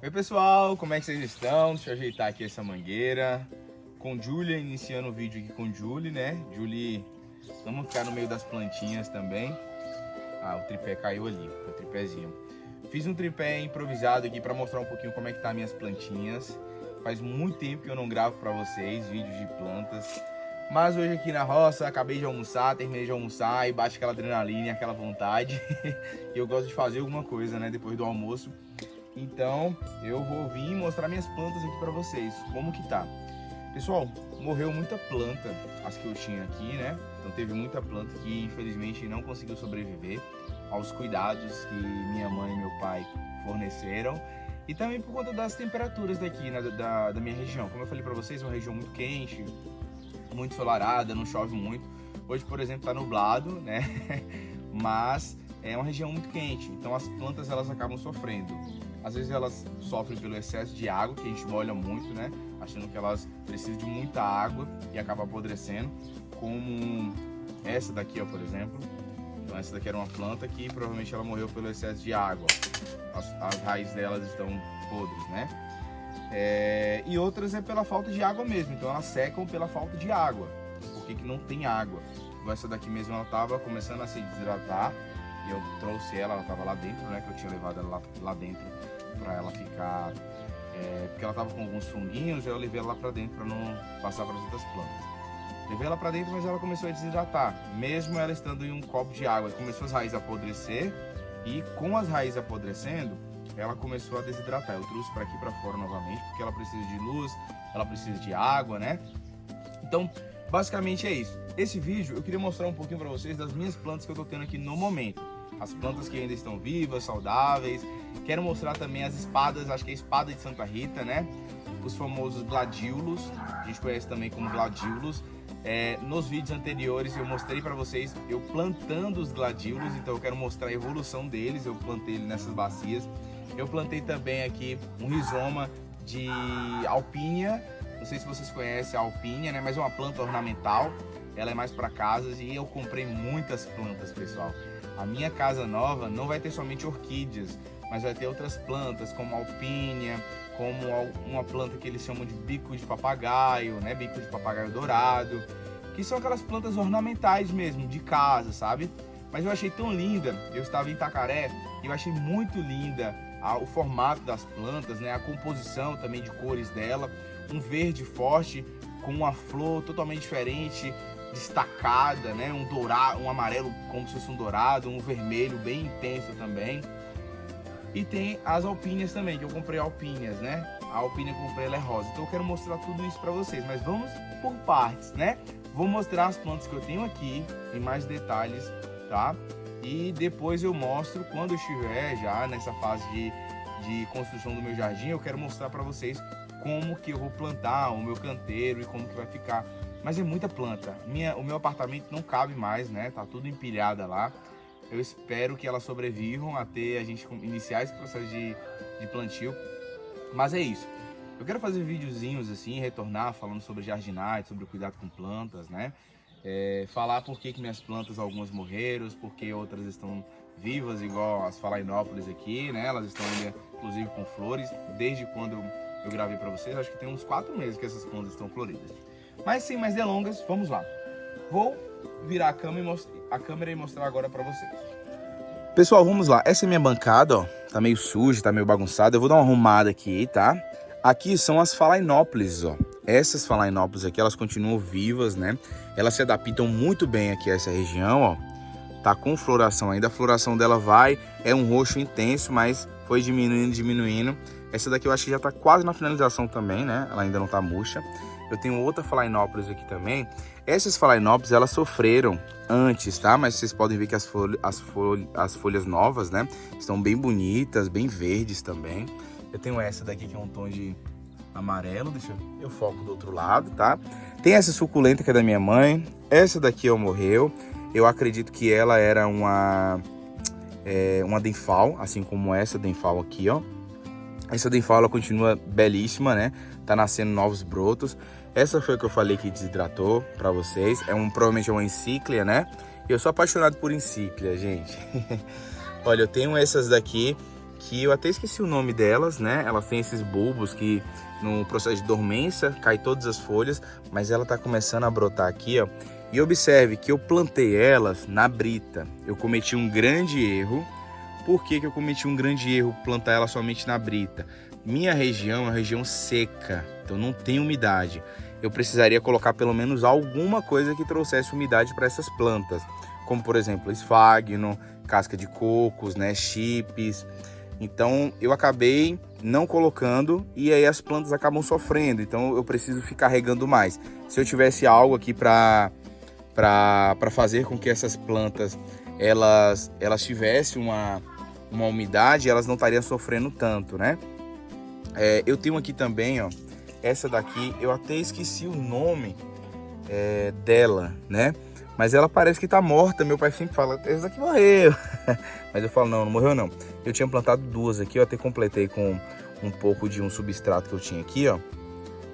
Oi pessoal, como é que vocês estão? Deixa eu ajeitar aqui essa mangueira. Com Julia, iniciando o vídeo aqui com Julie, né? Julie, vamos ficar no meio das plantinhas também. Ah, o tripé caiu ali, o tripézinho. Fiz um tripé improvisado aqui para mostrar um pouquinho como é que tá minhas plantinhas. Faz muito tempo que eu não gravo para vocês vídeos de plantas. Mas hoje aqui na roça, acabei de almoçar, terminei de almoçar e bate aquela adrenalina e aquela vontade. E eu gosto de fazer alguma coisa, né, depois do almoço. Então, eu vou vir mostrar minhas plantas aqui pra vocês, como que tá. Pessoal, morreu muita planta, as que eu tinha aqui, né? Então teve muita planta que infelizmente não conseguiu sobreviver aos cuidados que minha mãe e meu pai forneceram. E também por conta das temperaturas daqui, né, da minha região. Como eu falei pra vocês, é uma região muito quente, muito ensolarada, não chove muito. Hoje, por exemplo, tá nublado, né? Mas é uma região muito quente, então as plantas elas acabam sofrendo. Às vezes elas sofrem pelo excesso de água, que a gente molha muito, né? Achando que elas precisam de muita água e acaba apodrecendo. Como essa daqui, ó, por exemplo. Então essa daqui era uma planta que provavelmente ela morreu pelo excesso de água. As raízes delas estão podres, né? E outras é pela falta de água mesmo. Então elas secam pela falta de água. Porque que não tem água. Então essa daqui mesmo ela estava começando a se desidratar. E eu trouxe ela estava lá dentro, né? Que eu tinha levado ela lá dentro para ela ficar... porque ela estava com alguns funguinhos, eu levei ela lá para dentro para não passar para as outras plantas. Levei ela para dentro, mas ela começou a desidratar. Mesmo ela estando em um copo de água, começou as raízes a apodrecer. E com as raízes apodrecendo, ela começou a desidratar. Eu trouxe para aqui para fora novamente, porque ela precisa de luz, ela precisa de água, né? Então, basicamente é isso. Esse vídeo eu queria mostrar um pouquinho para vocês das minhas plantas que eu tô tendo aqui no momento. As plantas que ainda estão vivas, saudáveis. Quero mostrar também as espadas, acho que é a espada de Santa Rita, né? Os famosos gladiolos, a gente conhece também como gladiolos. Nos vídeos anteriores eu mostrei para vocês eu plantando os gladiolos, então eu quero mostrar a evolução deles. Eu plantei ele nessas bacias. Eu plantei também aqui um rizoma de alpínia. Não sei se vocês conhecem a alpínia, né? Mas é uma planta ornamental. Ela é mais para casas e eu comprei muitas plantas, pessoal. A minha casa nova não vai ter somente orquídeas, mas vai ter outras plantas como alpínia, como uma planta que eles chamam de bico de papagaio, né? Bico de papagaio dourado, que são aquelas plantas ornamentais mesmo, de casa, sabe? Mas eu achei tão linda, eu estava em Itacaré e eu achei muito linda o formato das plantas, né? A composição também de cores dela, um verde forte com uma flor totalmente diferente, destacada, né? Um dourado, um amarelo como se fosse um dourado, um vermelho bem intenso também. E tem as alpíneas também, que eu comprei alpíneas, né? A alpínia que eu comprei ela é rosa. Então eu quero mostrar tudo isso para vocês, mas vamos por partes, né? Vou mostrar as plantas que eu tenho aqui em mais detalhes, tá? E depois eu mostro quando eu estiver já nessa fase de construção do meu jardim. Eu quero mostrar para vocês como que eu vou plantar o meu canteiro e como que vai ficar. Mas é muita planta. O meu apartamento não cabe mais, né? Tá tudo empilhada lá. Eu espero que elas sobrevivam até a gente iniciar esse processo de plantio. Mas é isso. Eu quero fazer videozinhos assim, retornar falando sobre jardinagem, sobre o cuidado com plantas, né? Falar por que minhas plantas, algumas morreram, porque outras estão vivas, igual as phalaenopsis aqui, né? Elas estão ainda, inclusive, com flores. Desde quando eu gravei para vocês, acho que tem uns 4 meses que essas plantas estão floridas. Mas sem mais delongas, vamos lá. Vou virar a câmera e mostrar agora para vocês. Pessoal, vamos lá. Essa é minha bancada, ó. Tá meio suja, tá meio bagunçada. Eu vou dar uma arrumada aqui, tá? Aqui são as phalaenopsis, ó. Essas phalaenopsis aqui, elas continuam vivas, né? Elas se adaptam muito bem aqui a essa região, ó. Tá com floração ainda. A floração dela é um roxo intenso, mas foi diminuindo. Essa daqui eu acho que já tá quase na finalização também, né? Ela ainda não tá murcha. Eu tenho outra phalaenopsis aqui também. Essas phalaenopsis, elas sofreram antes, tá? Mas vocês podem ver que as folhas novas, né? Estão bem bonitas, bem verdes também. Eu tenho essa daqui que é um tom de amarelo. Deixa eu foco do outro lado, tá? Tem essa suculenta que é da minha mãe. Essa daqui morreu. Eu acredito que ela era uma denfal, assim como essa denfal aqui, ó. Essa denfal, ela continua belíssima, né? Tá nascendo novos brotos. Essa foi o que eu falei que desidratou pra vocês. Provavelmente é uma encíclia, né? Eu sou apaixonado por encíclia, gente. Olha, eu tenho essas daqui que eu até esqueci o nome delas, né? Elas têm esses bulbos que no processo de dormência cai todas as folhas, mas ela tá começando a brotar aqui, ó. E observe que eu plantei elas na brita. Eu cometi um grande erro. Por que eu cometi um grande erro plantar ela somente na brita? Minha região é uma região seca, então não tem umidade. Eu precisaria colocar pelo menos alguma coisa que trouxesse umidade para essas plantas, como por exemplo esfagno, casca de cocos, né, chips. Então eu acabei não colocando e aí as plantas acabam sofrendo, então eu preciso ficar regando mais. Se eu tivesse algo aqui para fazer com que essas plantas elas tivessem uma umidade, elas não estariam sofrendo tanto, né? Eu tenho aqui também, ó, essa daqui, eu até esqueci o nome dela, né? Mas ela parece que tá morta. Meu pai sempre fala, essa daqui morreu. Mas eu falo, não morreu não. Eu tinha plantado duas aqui, eu até completei com um pouco de um substrato que eu tinha aqui, ó.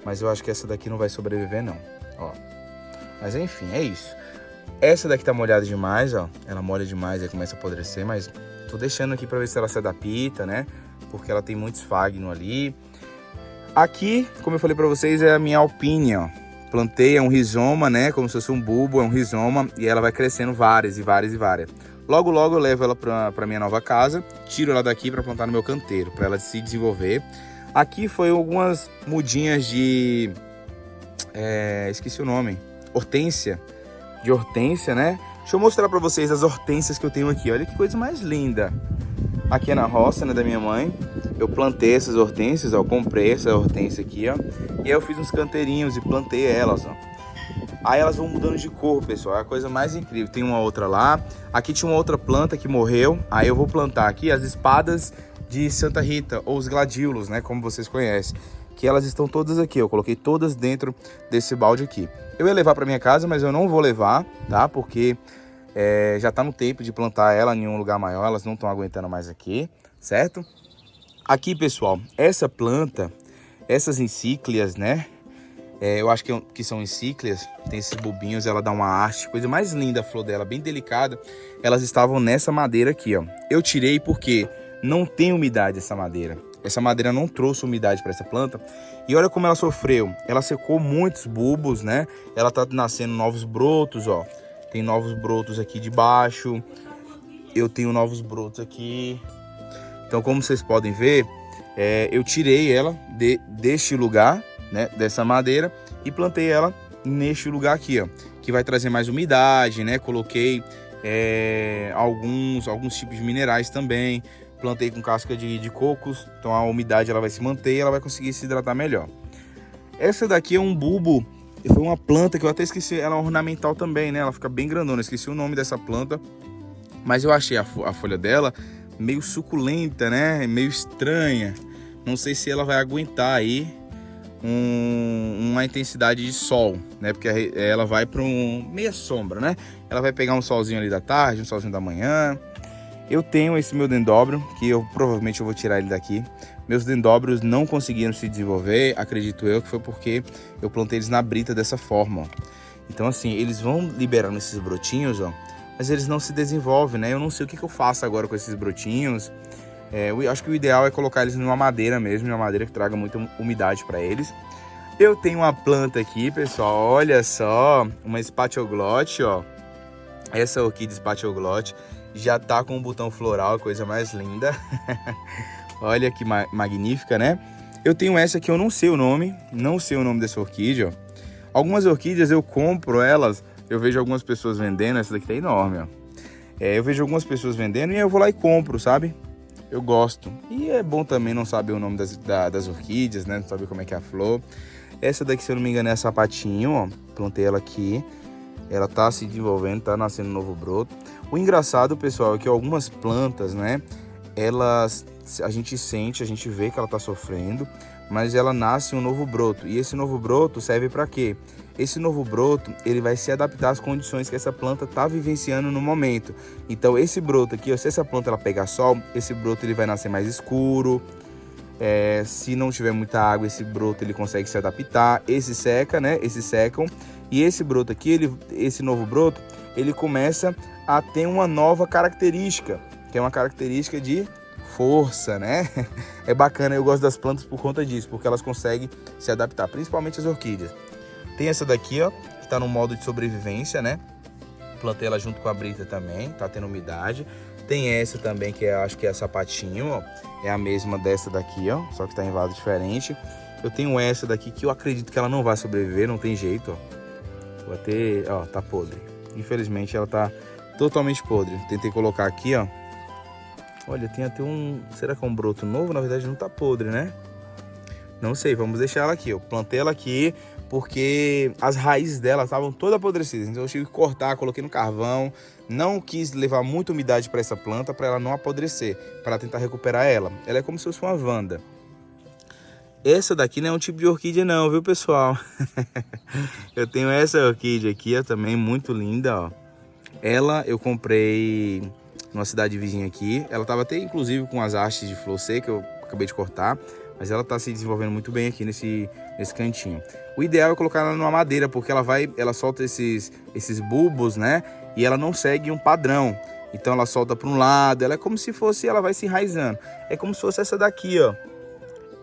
Mas eu acho que essa daqui não vai sobreviver não, ó. Mas enfim, é isso. Essa daqui tá molhada demais, ó. Ela molha demais, aí começa a apodrecer, mas tô deixando aqui pra ver se ela se adapta, né? Porque ela tem muito esfagno ali. Aqui, como eu falei pra vocês, é a minha alpine, ó. Plantei, é um rizoma, né? Como se fosse um bulbo, é um rizoma. E ela vai crescendo várias e várias e várias. Logo, logo eu levo ela pra minha nova casa. Tiro ela daqui pra plantar no meu canteiro, pra ela se desenvolver. Aqui foi algumas mudinhas de... esqueci o nome. Hortênsia. De hortênsia, né? Deixa eu mostrar pra vocês as hortênsias que eu tenho aqui. Olha que coisa mais linda. Aqui é na roça, né, da minha mãe. Eu plantei essas hortênsias, ó. Comprei essa hortênsia aqui, ó. E aí eu fiz uns canteirinhos e plantei elas, ó. Aí elas vão mudando de cor, pessoal. É a coisa mais incrível. Tem uma outra lá. Aqui tinha uma outra planta que morreu. Aí eu vou plantar aqui as espadas de Santa Rita, ou os gladiolos, né, como vocês conhecem. Que elas estão todas aqui. Eu coloquei todas dentro desse balde aqui. Eu ia levar para minha casa, mas eu não vou levar, tá? Porque... já tá no tempo de plantar ela em um lugar maior, elas não estão aguentando mais aqui, certo? Aqui, pessoal, essa planta, essas encíclias, né? Eu acho que são encíclias, tem esses bulbinhos, ela dá uma haste, coisa mais linda a flor dela, bem delicada. Elas estavam nessa madeira aqui, ó. Eu tirei porque não tem umidade essa madeira. Essa madeira não trouxe umidade para essa planta. E olha como ela sofreu. Ela secou muitos bulbos, né? Ela tá nascendo novos brotos, ó. Tem novos brotos aqui de baixo. Eu tenho novos brotos aqui. Então, como vocês podem ver, eu tirei ela deste lugar, né, dessa madeira, e plantei ela neste lugar aqui, ó, que vai trazer mais umidade, né? Coloquei alguns tipos de minerais também. Plantei com casca de cocos, então a umidade ela vai se manter e ela vai conseguir se hidratar melhor. Essa daqui é um bulbo. Foi uma planta que eu até esqueci, ela é ornamental também, né? Ela fica bem grandona, eu esqueci o nome dessa planta. Mas eu achei a folha dela meio suculenta, né? Meio estranha. Não sei se ela vai aguentar aí uma intensidade de sol, né? Porque ela vai para meia sombra, né? Ela vai pegar um solzinho ali da tarde, um solzinho da manhã. Eu tenho esse meu dendróbio, que provavelmente eu vou tirar ele daqui. Meus dendróbios não conseguiram se desenvolver, acredito eu, que foi porque eu plantei eles na brita dessa forma, ó. Então assim, eles vão liberando esses brotinhos, ó, mas eles não se desenvolvem, né? Eu não sei o que eu faço agora com esses brotinhos. Eu acho que o ideal é colocar eles numa madeira mesmo, uma madeira que traga muita umidade para eles. Eu tenho uma planta aqui, pessoal, olha só, uma spatioglotte, ó. Essa orquídea spatioglotte já tá com um botão floral, coisa mais linda. Olha que magnífica, né? Eu tenho essa que eu não sei o nome dessa orquídea, ó. Algumas orquídeas eu compro elas, eu vejo algumas pessoas vendendo, essa daqui tá enorme, ó. Eu vejo algumas pessoas vendendo e eu vou lá e compro, sabe? Eu gosto. E é bom também não saber o nome das orquídeas, né? Não saber como é que é a flor. Essa daqui, se eu não me engano, é sapatinho, ó. Plantei ela aqui. Ela tá se desenvolvendo, tá nascendo um novo broto. O engraçado, pessoal, é que algumas plantas, né? A gente vê que ela tá sofrendo, mas ela nasce um novo broto. E esse novo broto serve para quê? Esse novo broto, ele vai se adaptar às condições que essa planta tá vivenciando no momento. Então, esse broto aqui, ó, se essa planta ela pegar sol, esse broto ele vai nascer mais escuro. Se não tiver muita água, esse broto ele consegue se adaptar. Esse seca, né? Esses secam. E esse broto aqui, esse novo broto, ele começa a ter uma nova característica, que é uma característica de força, né? É bacana, eu gosto das plantas por conta disso, porque elas conseguem se adaptar, principalmente as orquídeas. Tem essa daqui, ó, que tá no modo de sobrevivência, né? Plantei ela junto com a brita também, tá tendo umidade. Tem essa também, que eu acho que é sapatinho, ó. É a mesma dessa daqui, ó, só que tá em vaso diferente. Eu tenho essa daqui que eu acredito que ela não vai sobreviver, não tem jeito, ó. Vou ter, ó, tá podre. Infelizmente ela tá totalmente podre. Tentei colocar aqui, ó. Olha, tem até um... Será que é um broto novo? Na verdade não tá podre, né? Não sei, vamos deixar ela aqui. Eu plantei ela aqui porque as raízes dela estavam todas apodrecidas. Então eu tive que cortar, coloquei no carvão. Não quis levar muita umidade para essa planta, para ela não apodrecer, para tentar recuperar ela. Ela é como se fosse uma vanda. Essa daqui não é um tipo de orquídea não, viu, pessoal? Eu tenho essa orquídea aqui, ó, também muito linda, ó. Ela eu comprei numa cidade vizinha aqui. Ela tava até inclusive com as hastes de flor seca, eu acabei de cortar. Mas ela tá se desenvolvendo muito bem aqui nesse cantinho. O ideal é colocar ela numa madeira, porque ela solta esses bulbos, né? E ela não segue um padrão. Então ela solta para um lado, ela é como se fosse, ela vai se enraizando. É como se fosse essa daqui, ó.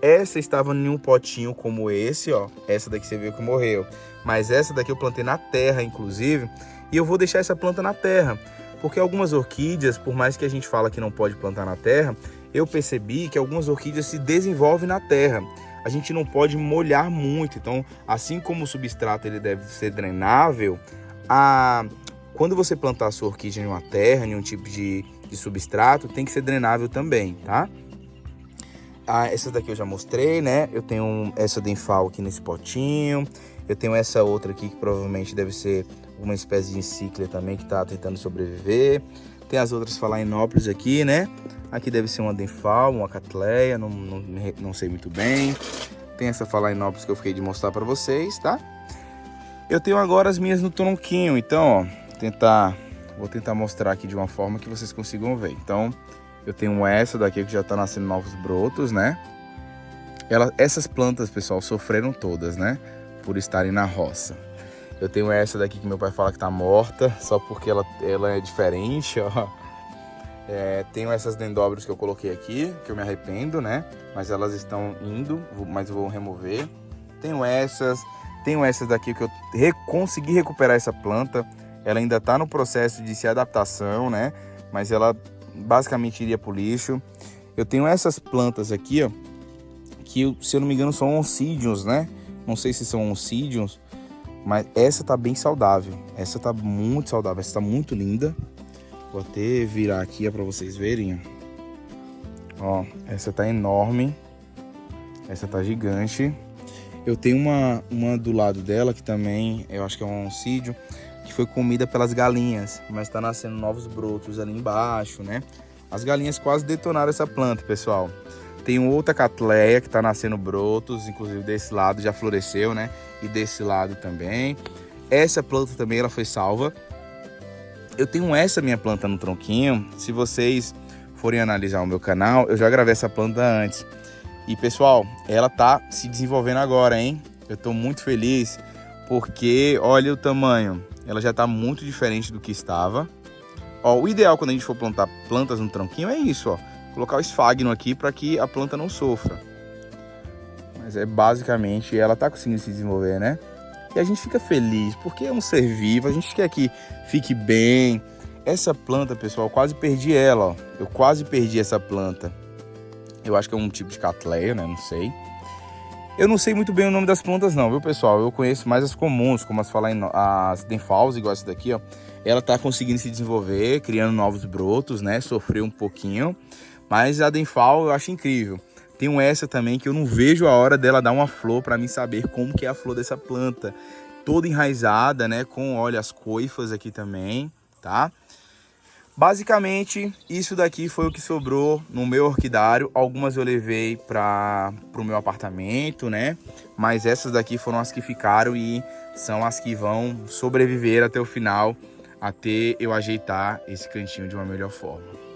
Essa estava em um potinho como esse, ó. Essa daqui você viu que morreu. Mas essa daqui eu plantei na terra, inclusive. E eu vou deixar essa planta na terra. Porque algumas orquídeas, por mais que a gente fala que não pode plantar na terra, eu percebi que algumas orquídeas se desenvolvem na terra. A gente não pode molhar muito. Então, assim como o substrato ele deve ser drenável, quando você plantar a sua orquídea em uma terra, em um tipo de substrato, tem que ser drenável também, tá? Essa daqui eu já mostrei, né? Eu tenho essa Denfal aqui nesse potinho. Eu tenho essa outra aqui que provavelmente deve ser uma espécie de Encíclia também que tá tentando sobreviver. Tem as outras Phalaenopsis aqui, né? Aqui deve ser uma Denfal, uma Cattleya, não sei muito bem. Tem essa Phalaenopsis que eu fiquei de mostrar para vocês, tá? Eu tenho agora as minhas no tronquinho, então, ó, vou tentar mostrar aqui de uma forma que vocês consigam ver. Então, eu tenho essa daqui que já tá nascendo novos brotos, né? Essas plantas, pessoal, sofreram todas, né? Por estarem na roça. Eu tenho essa daqui que meu pai fala que tá morta, só porque ela é diferente, ó. Tenho essas dendróbios que eu coloquei aqui, que eu me arrependo, né? Mas elas estão indo, mas vou remover. Tenho essas daqui que eu consegui recuperar essa planta. Ela ainda tá no processo de se adaptação, né? Mas ela basicamente iria pro lixo. Eu tenho essas plantas aqui, ó, que se eu não me engano são oncidiums, né? Não sei se são oncidiums, mas essa tá bem saudável. Essa tá muito saudável, essa tá muito linda. Vou até virar aqui para vocês verem. Ó, essa tá enorme. Essa tá gigante. Eu tenho uma do lado dela que também, eu acho que é um oncídio, que foi comida pelas galinhas, mas tá nascendo novos brotos ali embaixo, né? As galinhas quase detonaram essa planta, pessoal. Tem outra Cattleya que tá nascendo brotos, inclusive desse lado já floresceu, né? E desse lado também. Essa planta também ela foi salva. Eu tenho essa minha planta no tronquinho. Se vocês forem analisar o meu canal, eu já gravei essa planta antes. E pessoal, ela tá se desenvolvendo agora, hein? Eu tô muito feliz porque olha o tamanho. Ela já tá muito diferente do que estava. Ó, o ideal quando a gente for plantar plantas no tronquinho é isso, ó. Colocar o esfagno aqui para que a planta não sofra. Mas basicamente ela tá conseguindo se desenvolver, né? E a gente fica feliz porque é um ser vivo, a gente quer que fique bem. Essa planta, pessoal, eu quase perdi ela, ó. Eu quase perdi essa planta. Eu acho que é um tipo de Cattleya, né? Não sei. Eu não sei muito bem o nome das plantas não, viu, pessoal? Eu conheço mais as comuns, como as Denfals, igual essa daqui, ó. Ela tá conseguindo se desenvolver, criando novos brotos, né? Sofreu um pouquinho. Mas a Denfal eu acho incrível. Tenho essa também que eu não vejo a hora dela dar uma flor para mim saber como que é a flor dessa planta. Toda enraizada, né? Com, olha, as coifas aqui também, tá? Basicamente, isso daqui foi o que sobrou no meu orquidário. Algumas eu levei para o meu apartamento, né? Mas essas daqui foram as que ficaram e são as que vão sobreviver até o final, até eu ajeitar esse cantinho de uma melhor forma.